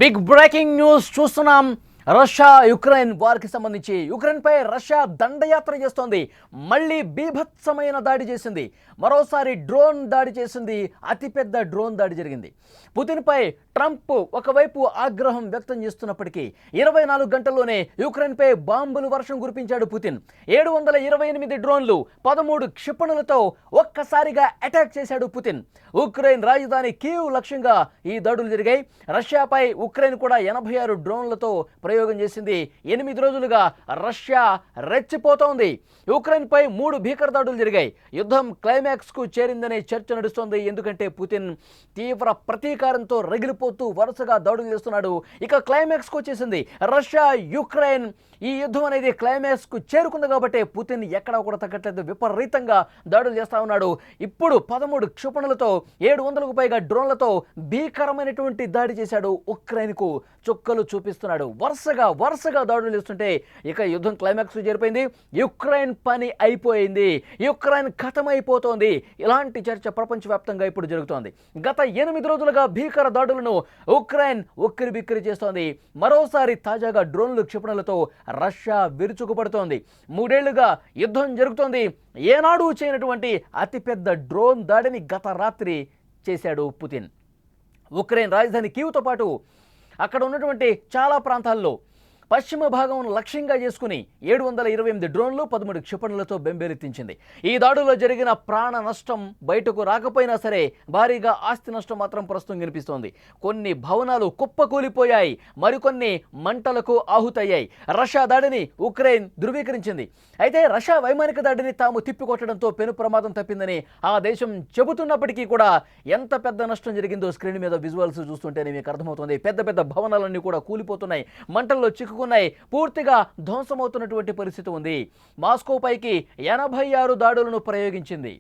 Big breaking news చూస్తున్నాం. Russia Ukraine వార్కి సంబంధించి యుక్రెయిన్పై Russia దండయాత్ర చేస్తోంది. మళ్ళీ బీభత్సమైన దాడి చేసింది. మరోసారి డ్రోన్ దాడి చేసింది. అతిపెద్ద డ్రోన్ దాడి జరిగింది. పుతిన్పై ట్రంప్ ఒకవైపు ఆగ్రహం వ్యక్తం చేస్తున్నప్పటికీ 24 గంటల్లోనే యుక్రెయిన్పై బాంబులు వర్షం కురిపించాడు పుతిన్. 728 డ్రోన్లు 13 క్షిపణులతో ఒక్కసారిగా అటాక్ చేశాడు పుతిన్. ఉక్రెయిన్ రాజధాని కీవ్ లక్ష్యంగా ఈ దాడులు జరిగాయి. రష్యాపై ఉక్రెయిన్ కూడా 86 డ్రోన్లతో ప్రయోగం చేసింది. 8 రోజులుగా రష్యా రెచ్చిపోతోంది. ఉక్రెయిన్పై 3 భీకర దాడులు జరిగాయి. యుద్ధం క్లైమాక్స్కు చేరిందనే చర్చ నడుస్తోంది. ఎందుకంటే పుతిన్ తీవ్ర ప్రతీకారంతో రగిలిపోతూ వరుసగా దాడులు చేస్తున్నాడు. ఇక క్లైమాక్స్కు వచ్చేసింది. రష్యా యుక్రెయిన్ ఈ యుద్ధం అనేది క్లైమాక్స్కు చేరుకుంది కాబట్టి పుతిన్ ఎక్కడా కూడా తగ్గట్లేదు. విపరీతంగా దాడులు చేస్తూ ఉన్నాడు. ఇప్పుడు 13 క్షిపణులతో 700కు పైగా డ్రోన్లతో భీకరమైనటువంటి దాడి చేశాడు. ఉక్రెయిన్కు చుక్కలు చూపిస్తున్నాడు. వరుసగా దాడులు చేస్తుంటే ఇక యుద్ధం క్లైమాక్స్ చేరిపోయింది. యుక్రెయిన్ పని అయిపోయింది. యుక్రెయిన్ ఖతమైపోతోంది. ఇలాంటి చర్చ ప్రపంచవ్యాప్తంగా ఇప్పుడు జరుగుతోంది. గత 8 రోజులుగా భీకర దాడులను ఉక్రెయిన్ ఉక్కిరిబిక్కిరి చేస్తోంది. మరోసారి తాజాగా డ్రోన్లు క్షిపణులతో రష్యా విరుచుకుపడుతోంది. 3 ఏళ్లుగా యుద్ధం జరుగుతోంది. ఏనాడు చేయనటువంటి అతిపెద్ద డ్రోన్ దాడిని గత రాత్రి చేశాడు పుతిన్. ఉక్రెయిన్ రాజధాని కీవ్తో పాటు అక్కడ ఉన్నటువంటి చాలా ప్రాంతాల్లో పశ్చిమ భాగం లక్ష్యంగా చేసుకుని 728 డ్రోన్లు 13 క్షిపణులతో బెంబేలెత్తించింది. ఈ దాడులో జరిగిన ప్రాణ నష్టం బయటకు రాకపోయినా సరే భారీగా ఆస్తి నష్టం మాత్రం ప్రస్తుతం కనిపిస్తోంది. కొన్ని భవనాలు కుప్పకూలిపోయాయి. మరికొన్ని మంటలకు ఆహుతయ్యాయి. రష్యా దాడిని ఉక్రెయిన్ ధృవీకరించింది. అయితే రష్యా వైమానిక దాడిని తాము తిప్పికొట్టడంతో పెను ప్రమాదం తప్పిందని ఆ దేశం చెబుతున్నప్పటికీ కూడా ఎంత పెద్ద నష్టం జరిగిందో స్క్రీన్ మీద విజువల్స్ చూస్తుంటేనే మీకు అర్థమవుతుంది. పెద్ద భవనాలన్నీ కూడా కూలిపోతున్నాయి. మంటల్లో చిక్కుకున్నాయి. పూర్తిగా ధ్వంసమవుతున్నటువంటి పరిస్థితి ఉంది. మాస్కో పైకి 86 దాడులను ప్రయోగించింది.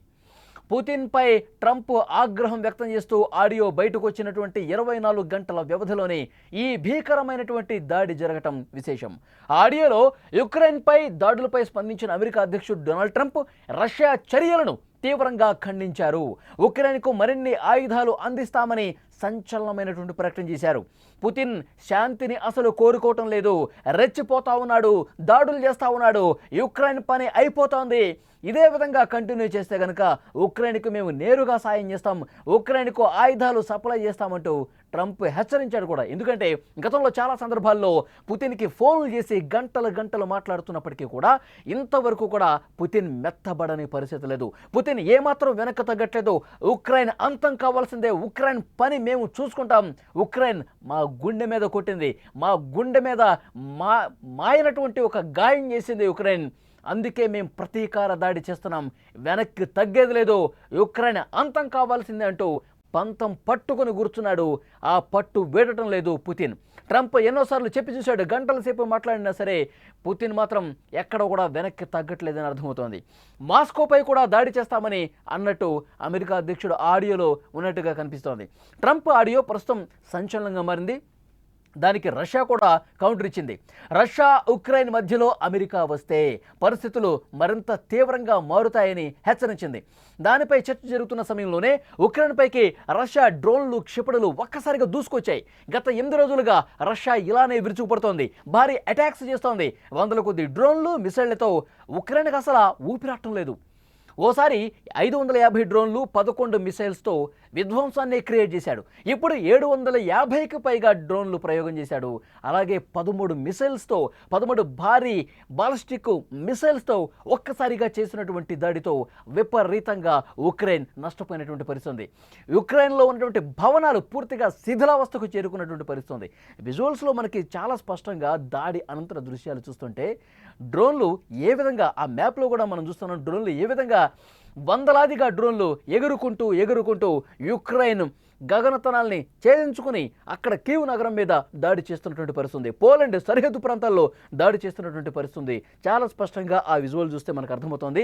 పుతిన్పై ట్రంప్ ఆగ్రహం వ్యక్తం చేస్తూ ఆడియో బయటకు వచ్చినటువంటి 24 గంటల వ్యవధిలోనే ఈ భీకరమైనటువంటి దాడి జరగటం విశేషం. ఆడియోలో యుక్రెయిన్పై దాడులపై స్పందించిన అమెరికా అధ్యక్షుడు డొనాల్డ్ ట్రంప్ రష్యా చర్యలను తీవ్రంగా ఖండించారు. ఉక్రెయిన్కు మరిన్ని ఆయుధాలు అందిస్తామని సంచలనమైనటువంటి ప్రకటన చేశారు. పుతిన్ శాంతిని అసలు కోరుకోవటం లేదు. రెచ్చిపోతా ఉన్నాడు. దాడులు చేస్తూ ఉన్నాడు. యుక్రెయిన్ పని అయిపోతోంది. ఇదే విధంగా కంటిన్యూ చేస్తే కనుక ఉక్రెయిన్కు మేము నేరుగా సాయం చేస్తాం, ఉక్రెయిన్కు ఆయుధాలు సప్లై చేస్తామంటూ ట్రంప్ హెచ్చరించాడు కూడా. ఎందుకంటే గతంలో చాలా సందర్భాల్లో పుతిన్కి ఫోన్లు చేసి గంటలు మాట్లాడుతున్నప్పటికీ కూడా ఇంతవరకు కూడా పుతిన్ మెత్తబడని పరిస్థితి లేదు. పుతిన్ ఏమాత్రం వెనక్కి తగ్గట్లేదు. ఉక్రెయిన్ అంతం కావాల్సిందే. ఉక్రెయిన్ పని మేము చూసుకుంటాం. ఉక్రెయిన్ మా గుండె మీద కొట్టింది. మా గుండె మీద మాయనటువంటి ఒక గాయం చేసింది ఉక్రెయిన్. అందుకే మేము ప్రతీకార దాడి చేస్తున్నాం. వెనక్కి తగ్గేది లేదు. యుక్రెయిన్ అంతం కావాల్సిందే అంటూ పంతం పట్టుకుని కూర్చున్నాడు. ఆ పట్టు వీడటం లేదు పుతిన్. ట్రంప్ ఎన్నోసార్లు చెప్పి చూశాడు. గంటల సేపు మాట్లాడినా సరే పుతిన్ మాత్రం ఎక్కడ కూడా వెనక్కి తగ్గట్లేదని అర్థమవుతోంది. మాస్కోపై కూడా దాడి చేస్తామని అన్నట్టు అమెరికా అధ్యక్షుడు ఆడియోలో ఉన్నట్టుగా కనిపిస్తోంది. ట్రంప్ ఆడియో ప్రస్తుతం సంచలనంగా మారింది. దానికి రష్యా కూడా కౌంటర్ ఇచ్చింది. రష్యా ఉక్రెయిన్ మధ్యలో అమెరికా వస్తే పరిస్థితులు మరింత తీవ్రంగా మారుతాయని హెచ్చరించింది. దానిపై చర్చ జరుగుతున్న సమయంలోనే ఉక్రెయిన్ పైకి రష్యా డ్రోన్లు క్షిపణులు ఒక్కసారిగా దూసుకొచ్చాయి. గత 8 రోజులుగా రష్యా ఇలానే విరుచుకుపడుతోంది. భారీ అటాక్స్ చేస్తోంది. 100 కొద్ది డ్రోన్లు మిసైళ్లతో ఉక్రెయిన్కి అసలు ఊపిరాటం లేదు. ఓసారి 550 డ్రోన్లు 11 మిసైల్స్తో విధ్వంసాన్ని క్రియేట్ చేశాడు. ఇప్పుడు 750కి పైగా డ్రోన్లు ప్రయోగం చేశాడు. అలాగే 13 మిసైల్స్తో 13 భారీ బాలిస్టిక్ మిసైల్స్తో ఒక్కసారిగా చేసినటువంటి దాడితో విపరీతంగా ఉక్రెయిన్ నష్టపోయినటువంటి పరిస్థితి. యుక్రెయిన్లో ఉన్నటువంటి భవనాలు పూర్తిగా శిథిలావస్థకు చేరుకున్నటువంటి పరిస్థితి. విజువల్స్లో మనకి చాలా స్పష్టంగా దాడి అనంతర దృశ్యాలు చూస్తుంటే డ్రోన్లు ఏ విధంగా ఆ మ్యాప్లో కూడా మనం చూస్తున్నాం. డ్రోన్లు ఏ విధంగా వందలాదిగా డ్రోన్లు ఎగురుకుంటూ యుక్రెయిన్ గగనతనాల్ని ఛేదించుకుని అక్కడ కీవ్ నగరం మీద దాడి చేస్తున్నటువంటి పరిస్థితి. పోలాండ్ సరిహద్దు ప్రాంతాల్లో దాడి చేస్తున్నటువంటి పరిస్థితి. చాలా స్పష్టంగా ఆ విజువల్ చూస్తే మనకు అర్థమవుతోంది.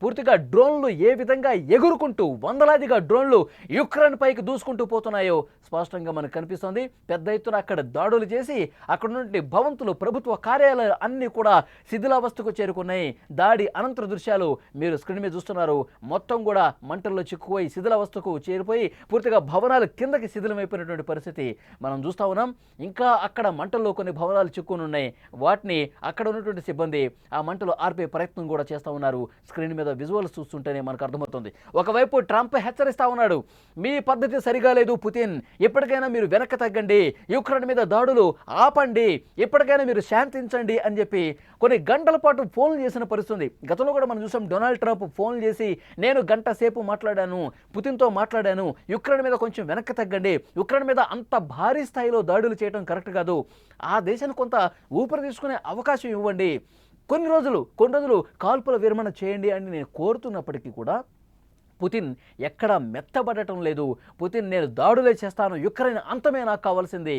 పూర్తిగా డ్రోన్లు ఏ విధంగా ఎగురుకుంటూ వందలాదిగా డ్రోన్లు యుక్రెయిన్ పైకి దూసుకుంటూ పోతున్నాయో స్పష్టంగా మనకు కనిపిస్తోంది. పెద్ద ఎత్తున అక్కడ దాడులు చేసి అక్కడ ఉన్నటువంటి భవంతులు, ప్రభుత్వ కార్యాలయాలు అన్నీ కూడా శిథిలావస్థకు చేరుకున్నాయి. దాడి అనంతర దృశ్యాలు మీరు స్క్రీన్ మీద చూస్తున్నారు. మొత్తం కూడా మంటల్లో చిక్కుపోయి శిథిలావస్థకు చేరిపోయి పూర్తిగా భవన భవనాలు కిందకి శిథిలమైపోయినటువంటి పరిస్థితి మనం చూస్తూ ఉన్నాం. ఇంకా అక్కడ మంటల్లో కొన్ని భవనాలు చిక్కుని ఉన్నాయి. వాటిని అక్కడ ఉన్నటువంటి సిబ్బంది ఆ మంటలు ఆర్పే ప్రయత్నం కూడా చేస్తూ ఉన్నారు. స్క్రీన్ మీద విజువల్స్ చూస్తుంటేనే మనకు అర్థమవుతుంది. ఒకవైపు ట్రంప్ హెచ్చరిస్తూ ఉన్నాడు, మీ పద్ధతి సరిగా లేదు పుతిన్, ఇప్పటికైనా మీరు వెనక్కి తగ్గండి, యుక్రెయిన్ మీద దాడులు ఆపండి, ఇప్పటికైనా మీరు శాంతించండి అని చెప్పి కొన్ని గంటల పాటు ఫోన్లు చేసిన పరిస్థితి. గతంలో కూడా మనం చూసాం, డొనాల్డ్ ట్రంప్ ఫోన్లు చేసి నేను గంట సేపు మాట్లాడాను, పుతిన్తో మాట్లాడాను, యుక్రెయిన్ మీద కొంచెం వెనక్కి తగ్గండి, యుక్రెయిన్ మీద అంత భారీ స్థాయిలో దాడులు చేయడం కరెక్ట్ కాదు, ఆ దేశాన్ని కొంత ఊపిరి తీసుకునే అవకాశం ఇవ్వండి, కొన్ని రోజులు కాల్పుల విరమణ చేయండి అని నేను కోరుతున్నప్పటికీ కూడా పుతిన్ ఎక్కడా మెత్తబడటం లేదు. పుతిన్ నేను దాడులే చేస్తాను, యుక్రెయిన్ అంతమే నాకు కావాల్సింది,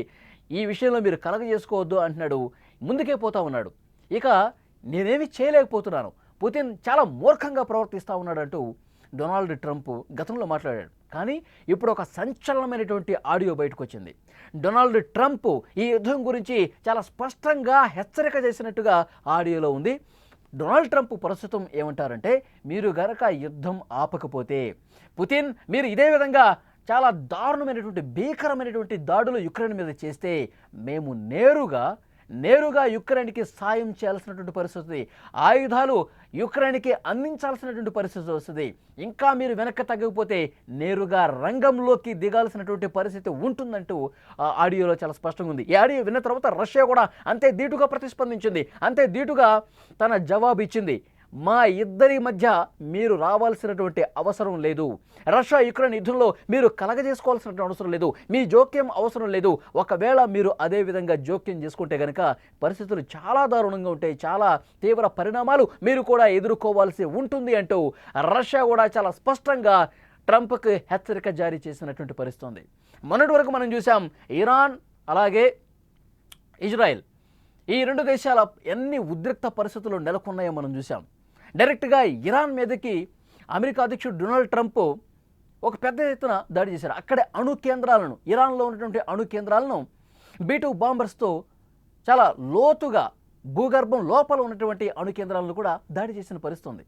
ఈ విషయంలో మీరు కలగజేసుకోవద్దు అంటున్నాడు. ముందుకే పోతా ఉన్నాడు. ఇక నేనేమి చేయలేకపోతున్నాను, పుతిన్ చాలా మూర్ఖంగా ప్రవర్తిస్తూ ఉన్నాడంటూ డొనాల్డ్ ట్రంప్ గతంలో మాట్లాడాడు. కానీ ఇప్పుడు ఒక సంచలనమైనటువంటి ఆడియో బయటకు వచ్చింది. డొనాల్డ్ ట్రంప్ ఈ యుద్ధం గురించి చాలా స్పష్టంగా హెచ్చరిక చేసినట్టుగా ఆడియోలో ఉంది. డొనాల్డ్ ట్రంప్ ప్రస్తుతం ఏమంటారంటే, మీరు గనక యుద్ధం ఆపకపోతే పుతిన్, మీరు ఇదే విధంగా చాలా దారుణమైనటువంటి భీకరమైనటువంటి దాడులు యుక్రెయిన్ మీద చేస్తే మేము నేరుగా యుక్రెయిన్కి సాయం చేయాల్సినటువంటి పరిస్థితి, ఆయుధాలు యుక్రెయిన్కి అందించాల్సినటువంటి పరిస్థితి వస్తుంది, ఇంకా మీరు వెనక్కి తగ్గకపోతే నేరుగా రంగంలోకి దిగాల్సినటువంటి పరిస్థితి ఉంటుందంటూ ఆ ఆడియోలో చాలా స్పష్టంగా ఉంది. ఈ ఆడియో విన్న తర్వాత రష్యా కూడా అంతే ధీటుగా ప్రతిస్పందించింది, అంతే ధీటుగా తన జవాబు ఇచ్చింది. మా ఇద్దరి మధ్య మీరు రావాల్సినటువంటి అవసరం లేదు, రష్యా యుక్రెయిన్ యుద్ధంలో మీరు కలగజేసుకోవాల్సినటువంటి అవసరం లేదు, మీ జోక్యం అవసరం లేదు, ఒకవేళ మీరు అదే విధంగా జోక్యం చేసుకుంటే కనుక పరిస్థితులు చాలా దారుణంగా ఉంటాయి, చాలా తీవ్ర పరిణామాలు మీరు కూడా ఎదుర్కోవాల్సి ఉంటుంది అంటూ రష్యా కూడా చాలా స్పష్టంగా ట్రంప్కి హెచ్చరిక జారీ చేసినటువంటి పరిస్థితి ఉంది. మొన్నటి వరకు మనం చూసాం, ఇరాన్ అలాగే ఇజ్రాయెల్, ఈ రెండు దేశాల ఎన్ని ఉద్రిక్త పరిస్థితులు నెలకొన్నాయో మనం చూసాం. డైరెక్ట్గా ఇరాన్ మీదకి అమెరికా అధ్యక్షుడు డొనాల్డ్ ట్రంప్ ఒక పెద్ద ఎత్తున దాడి చేశారు. అక్కడే అణు కేంద్రాలను, ఇరాన్లో ఉన్నటువంటి అణు కేంద్రాలను B-2 బాంబర్స్తో చాలా లోతుగా భూగర్భం లోపల ఉన్నటువంటి అణు కేంద్రాలను కూడా దాడి చేసిన పరిస్థితి ఉంది.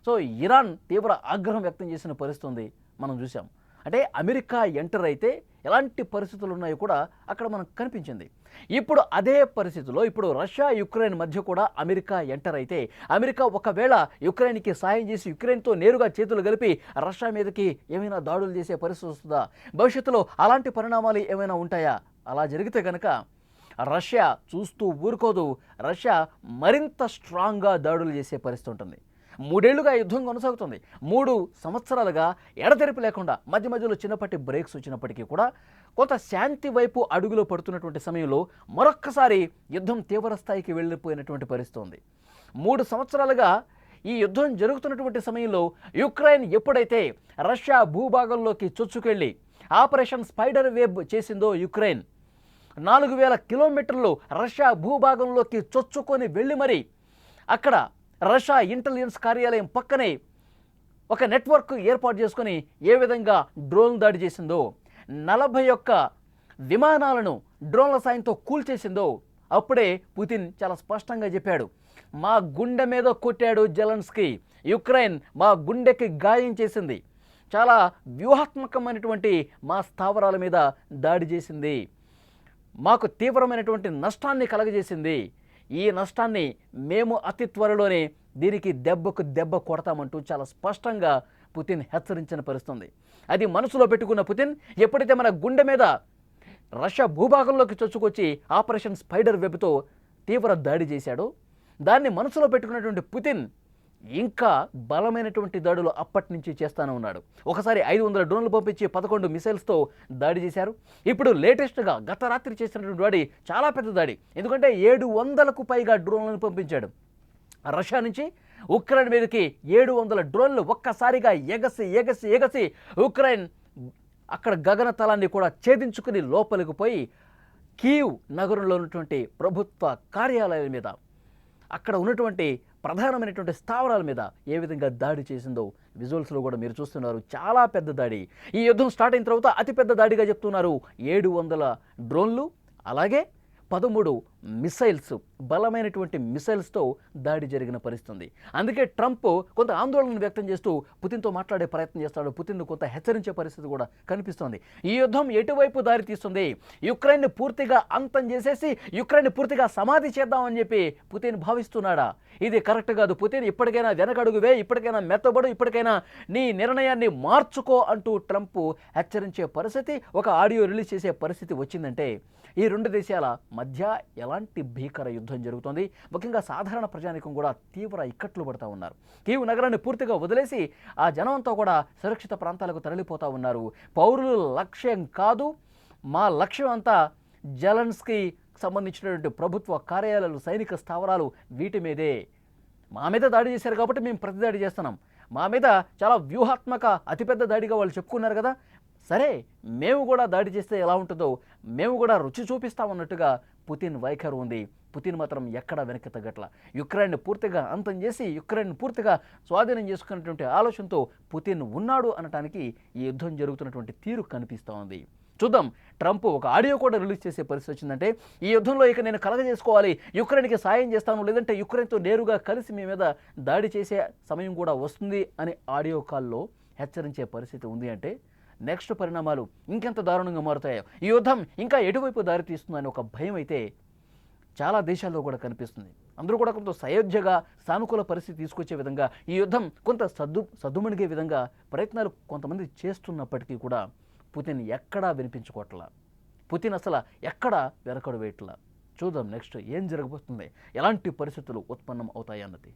సో ఇరాన్ తీవ్ర ఆగ్రహం వ్యక్తం చేసిన పరిస్థితి మనం చూసాం. అంటే అమెరికా ఎంటర్ అయితే ఎలాంటి పరిస్థితులు ఉన్నాయో కూడా అక్కడ మనకు కనిపించింది. ఇప్పుడు అదే పరిస్థితుల్లో ఇప్పుడు రష్యా యుక్రెయిన్ మధ్య కూడా అమెరికా ఎంటర్ అయితే, అమెరికా ఒకవేళ యుక్రెయిన్కి సాయం చేసి యుక్రెయిన్తో నేరుగా చేతులు కలిపి రష్యా మీదకి ఏమైనా దాడులు చేసే పరిస్థితి వస్తుందా, భవిష్యత్తులో అలాంటి పరిణామాలు ఏమైనా ఉంటాయా? అలా జరిగితే కనుక రష్యా చూస్తూ ఊరుకోదు, రష్యా మరింత స్ట్రాంగ్గా దాడులు చేసే పరిస్థితి ఉంటుంది. 3 ఏళ్లుగా యుద్ధం కొనసాగుతుంది. 3 సంవత్సరాలుగా ఎడతెరిపి లేకుండా మధ్య మధ్యలో చిన్నపాటి బ్రేక్స్ వచ్చినప్పటికీ కూడా కొంత శాంతి వైపు అడుగులో పడుతున్నటువంటి సమయంలో మరొక్కసారి యుద్ధం తీవ్ర స్థాయికి వెళ్ళిపోయినటువంటి పరిస్థితి ఉంది. 3 సంవత్సరాలుగా ఈ యుద్ధం జరుగుతున్నటువంటి సమయంలో యుక్రెయిన్ ఎప్పుడైతే రష్యా భూభాగంలోకి చొచ్చుకెళ్ళి ఆపరేషన్ స్పైడర్ వెబ్ చేసిందో, యుక్రెయిన్ 4000 కిలోమీటర్లు రష్యా భూభాగంలోకి చొచ్చుకొని వెళ్ళి మరి అక్కడ రష్యా ఇంటెలిజెన్స్ కార్యాలయం పక్కనే ఒక నెట్వర్క్ ఏర్పాటు చేసుకొని ఏ విధంగా డ్రోన్ దాడి చేసిందో, 41 విమానాలను డ్రోన్ల సాయంతో కూల్చేసిందో, అప్పుడే పుతిన్ చాలా స్పష్టంగా చెప్పాడు, మా గుండె మీద కొట్టాడు జెలెన్స్కీ, యుక్రెయిన్ మా గుండెకి గాయం చేసింది, చాలా వ్యూహాత్మకమైనటువంటి మా స్థావరాల మీద దాడి చేసింది, మాకు తీవ్రమైనటువంటి నష్టాన్ని కలగజేసింది, ఈ నష్టాన్ని మేము అతి త్వరలోనే దీనికి దెబ్బకు దెబ్బ కొడతామంటూ చాలా స్పష్టంగా పుతిన్ హెచ్చరించిన పరిస్థితుంది. అది మనసులో పెట్టుకున్న పుతిన్ ఎప్పుడైతే మన గుండె మీద రష్యా భూభాగంలోకి చొచ్చుకొచ్చి ఆపరేషన్ స్పైడర్ వెబ్తో తీవ్ర దాడి చేశాడో, దాన్ని మనసులో పెట్టుకున్నటువంటి పుతిన్ ఇంకా బలమైనటువంటి దాడులు అప్పటి నుంచి చేస్తూనే ఉన్నాడు. ఒకసారి 500 డ్రోన్లు పంపించి 11 మిసైల్స్తో దాడి చేశారు. ఇప్పుడు లేటెస్ట్గా గత రాత్రి చేసినటువంటి దాడి చాలా పెద్ద దాడి, ఎందుకంటే 700కు పైగా డ్రోన్లను పంపించాడు. రష్యా నుంచి ఉక్రెయిన్ మీదకి 700 డ్రోన్లు ఒక్కసారిగా ఎగసి ఉక్రెయిన్ అక్కడ గగనతలాన్ని కూడా ఛేదించుకుని లోపలికి పోయి కీవ్ నగరంలో ఉన్నటువంటి ప్రభుత్వ కార్యాలయాల మీద, అక్కడ ఉన్నటువంటి ప్రధానమైనటువంటి స్థావరాల మీద ఏ విధంగా దాడి చేసిందో విజువల్స్లో కూడా మీరు చూస్తున్నారు. చాలా పెద్ద దాడి. ఈ యుద్ధం స్టార్ట్ అయిన తర్వాత అతిపెద్ద దాడిగా చెప్తున్నారు. 700 డ్రోన్లు అలాగే 13 మిసైల్స్, బలమైనటువంటి మిసైల్స్తో దాడి జరిగిన పరిస్థితి ఉంది. అందుకే ట్రంప్ కొంత ఆందోళన వ్యక్తం చేస్తూ పుతిన్తో మాట్లాడే ప్రయత్నం చేస్తాడు. పుతిన్ను కొంత హెచ్చరించే పరిస్థితి కూడా కనిపిస్తోంది. ఈ యుద్ధం ఎటువైపు దారి తీస్తుంది? యుక్రెయిన్ని పూర్తిగా అంతం చేసేసి యుక్రెయిన్ని పూర్తిగా సమాధి చేద్దామని చెప్పి పుతిన్ భావిస్తున్నాడా? ఇది కరెక్ట్ కాదు. పుతిన్ ఇప్పటికైనా వెనకడుగువే, ఇప్పటికైనా మెత్తబడు, ఇప్పటికైనా నీ నిర్ణయాన్ని మార్చుకో అంటూ ట్రంప్ హెచ్చరించే పరిస్థితి, ఒక ఆడియో రిలీజ్ చేసే పరిస్థితి వచ్చిందంటే ఈ రెండు దేశాల మధ్య ఎలాంటి భీకర యుద్ధం జరుగుతోంది. ముఖ్యంగా సాధారణ ప్రజానికం కూడా తీవ్ర ఇక్కట్లు పడుతూ ఉన్నారు. కీవ్ నగరాన్ని పూర్తిగా వదిలేసి ఆ జనంతో కూడా సురక్షిత ప్రాంతాలకు తరలిపోతూ ఉన్నారు. పౌరుల లక్ష్యం కాదు, మా లక్ష్యం అంతా జెలెన్స్కీ సంబంధించినటువంటి ప్రభుత్వ కార్యాలయాలు, సైనిక స్థావరాలు, వీటి మీదే. మా మీద దాడి చేశారు కాబట్టి మేము ప్రతిదాడి చేస్తున్నాం. మా మీద చాలా వ్యూహాత్మక అతిపెద్ద దాడిగా వాళ్ళు చెప్పుకున్నారు కదా, సరే మేము కూడా దాడి చేస్తే ఎలా ఉంటుందో మేము కూడా రుచి చూపిస్తామన్నట్టుగా పుతిన్ వైఖరి ఉంది. పుతిన్ మాత్రం ఎక్కడా వెనక్కి తగ్గట్ల. యుక్రెయిన్ని పూర్తిగా అంతం చేసి యుక్రెయిన్ పూర్తిగా స్వాధీనం చేసుకున్నటువంటి ఆలోచనతో పుతిన్ ఉన్నాడు అనటానికి ఈ యుద్ధం జరుగుతున్నటువంటి తీరు కనిపిస్తూ ఉంది. చూద్దాం. ట్రంప్ ఒక ఆడియో కూడా రిలీజ్ చేసే పరిస్థితి వచ్చిందంటే ఈ యుద్ధంలో ఇక నేను కలగజేసుకోవాలి, యుక్రెయిన్కి సాయం చేస్తాను, లేదంటే యుక్రెయిన్తో నేరుగా కలిసి మీ మీద దాడి చేసే సమయం కూడా వస్తుంది అని ఆడియో కాల్లో హెచ్చరించే పరిస్థితి ఉంది. అంటే నెక్స్ట్ పరిణామాలు ఇంకెంత దారుణంగా మారుతాయో, ఈ యుద్ధం ఇంకా ఎటువైపు దారి తీస్తుందని ఒక భయం అయితే చాలా దేశాల్లో కూడా కనిపిస్తుంది. అందరూ కూడా కొంత సయోధ్యగా సానుకూల పరిస్థితి తీసుకొచ్చే విధంగా, ఈ యుద్ధం కొంత సద్దుమణిగే విధంగా ప్రయత్నాలు కొంతమంది చేస్తున్నప్పటికీ కూడా పుతిన్ ఎక్కడా వినిపించుకోవట్లా. పుతిన్ అసలు ఎక్కడా వెనకడు వేయట్లా. చూద్దాం నెక్స్ట్ ఏం జరగబోతుంది, ఎలాంటి పరిస్థితులు ఉత్పన్నం అవుతాయి అన్నది.